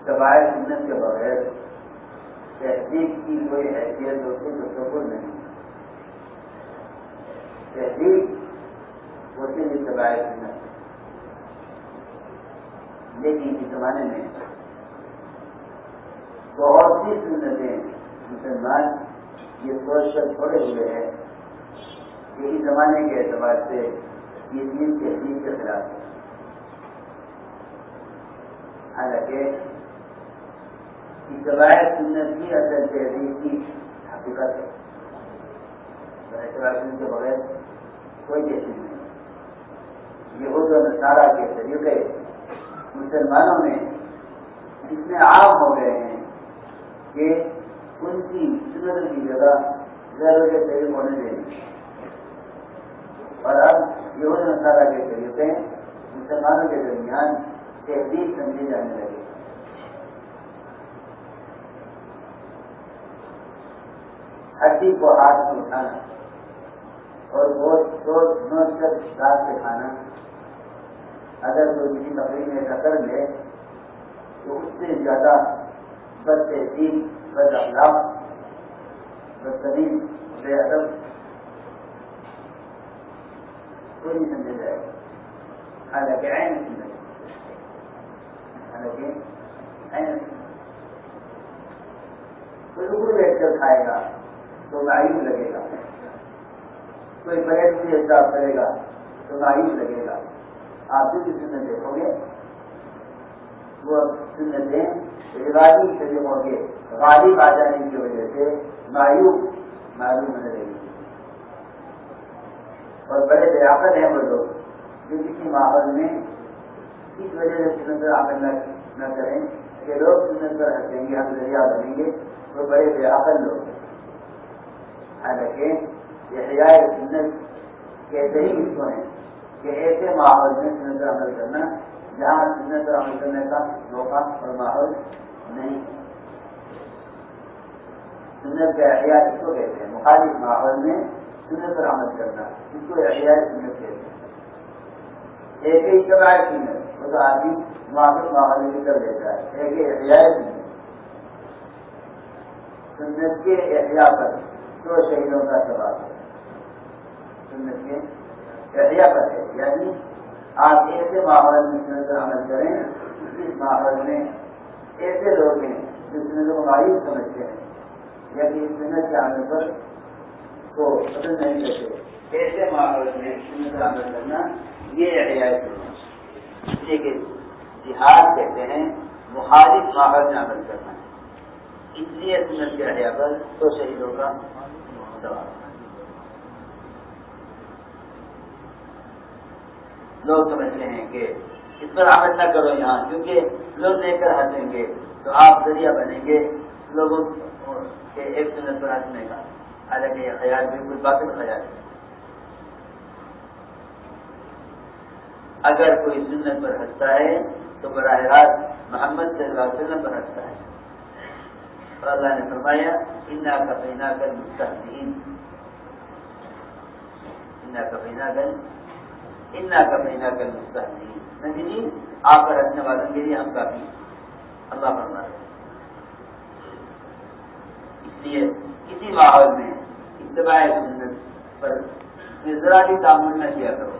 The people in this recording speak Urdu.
اتباع سنت کے بغیر تہذیب کی کوئی حیثیت اور کوئی تصور نہیں. تہذیب وہ صرف اتباع سنت. لیکن اس زمانے میں بہت سی سنتیں مسلمان یہ سوچ کر چھوڑے ہوئے ہیں کہ اس زمانے کے اعتبار سے یہ دین تہذیب کے خلاف ہے. حالانکہ اتباع سنت کی اصل تہذیب کی حقیقت ہے. اتباع سنت کے بغیر کوئی تہذیب نہیں. یہود و نصارہ کے طریقے مسلمانوں میں اتنے عام ہو گئے ہیں کہ ان کی سنت کی جگہ غیروں کے طریقوں نے لے لی. اور اب یہود و نصارہ کے طریقے مسلمانوں کے درمیان تہذیب سمجھے جانے لگے. ہڈی کو ہاتھ میں اٹھانا اور گوشت نوچ کر رات سے کھانا، اگر کوئی کسی تقریب میں ایسا کر لے تو اس سے زیادہ بد تہذیب، بد اخلاق، بدتمیز، بے ادب کوئی نہیں سمجھا جائے گا. حالانکہ عین سنت، کوئی اوپر بیٹھ کر کھائے گا تو مایوس لگے گا، کوئی پلیٹ بھی حساب کرے گا تو مایوس لگے گا. آپ بھی سنت دیکھو گے وہ سنتیں روایتی طریقوں کے غالب آ جانے کی وجہ سے معلوم ہونے لگے گی. اور بڑے بیاقت ہیں وہ لوگ جو کسی ماحول میں اس وجہ سے سنت پر عمل نہ کریں کہ لوگ سنت پر ہٹیں گے، ہم ذریعہ بنیں گے، وہ بڑے بیاقت لوگ ہیں. حالانکہ احیاء سنت کہتے ہی اس کو ہیں کہ ایسے ماحول میں سنت پر عمل کرنا جہاں سنت پر عمل کرنے کا موقع اور ماحول نہیں. سنت کا احیاء اس کو کہتے ہیں، مخالف ماحول میں سنت پر عمل کرنا، اس کو احیاء سنت کہتے ہیں. ایک ہی اتباع سنت وہ تو آدمی موافق ماحول میں کر دیتا ہے. ایک ہی احیاء سنت کے احیاء پر دو شہیدوں کا ثواب ہے. سنت کے احیاء پر ہے، یعنی آپ ایسے ماحول میں سنت پر عمل کریں اس ماحول میں ایسے لوگ ہیں جو سنت کو مایوس سمجھتے ہیں یا کہ سنت کے عمل پر کو پسند نہیں کرتے، ایسے ماحول میں سنت پر عمل کرنا یہ احیاء سنت. اس لیے کہ جہاد کہتے ہیں مخالف ماحول میں عمل کرنا، اس لیے سنت کے احیاء پر تو شہیدوں کا ثواب. لوگ سمجھتے ہیں کہ اس پر عمل نہ کرو یہاں، کیونکہ لوگ دیکھ کر ہنسیں گے تو آپ ذریعہ بنیں گے لوگوں کے ایک سنت پر ہنسنے کا. حالانکہ یہ خیال بالکل باطل خیال ہے. اگر کوئی سنت پر ہنستا ہے تو براہ راست محمد صلی اللہ علیہ وسلم پر ہنستا ہے. اور اللہ نے فرمایا انا کفیناک المستہزئین، انا کفیناک المستہزئین. نبی جی آپ پر ہنسنے والوں کے لیے ہم کافی ہیں، اللہ فرما رہے. اس لیے کسی ماحول میں اتباع سنت پر ذرا بھی تعامل نہ کیا کرو.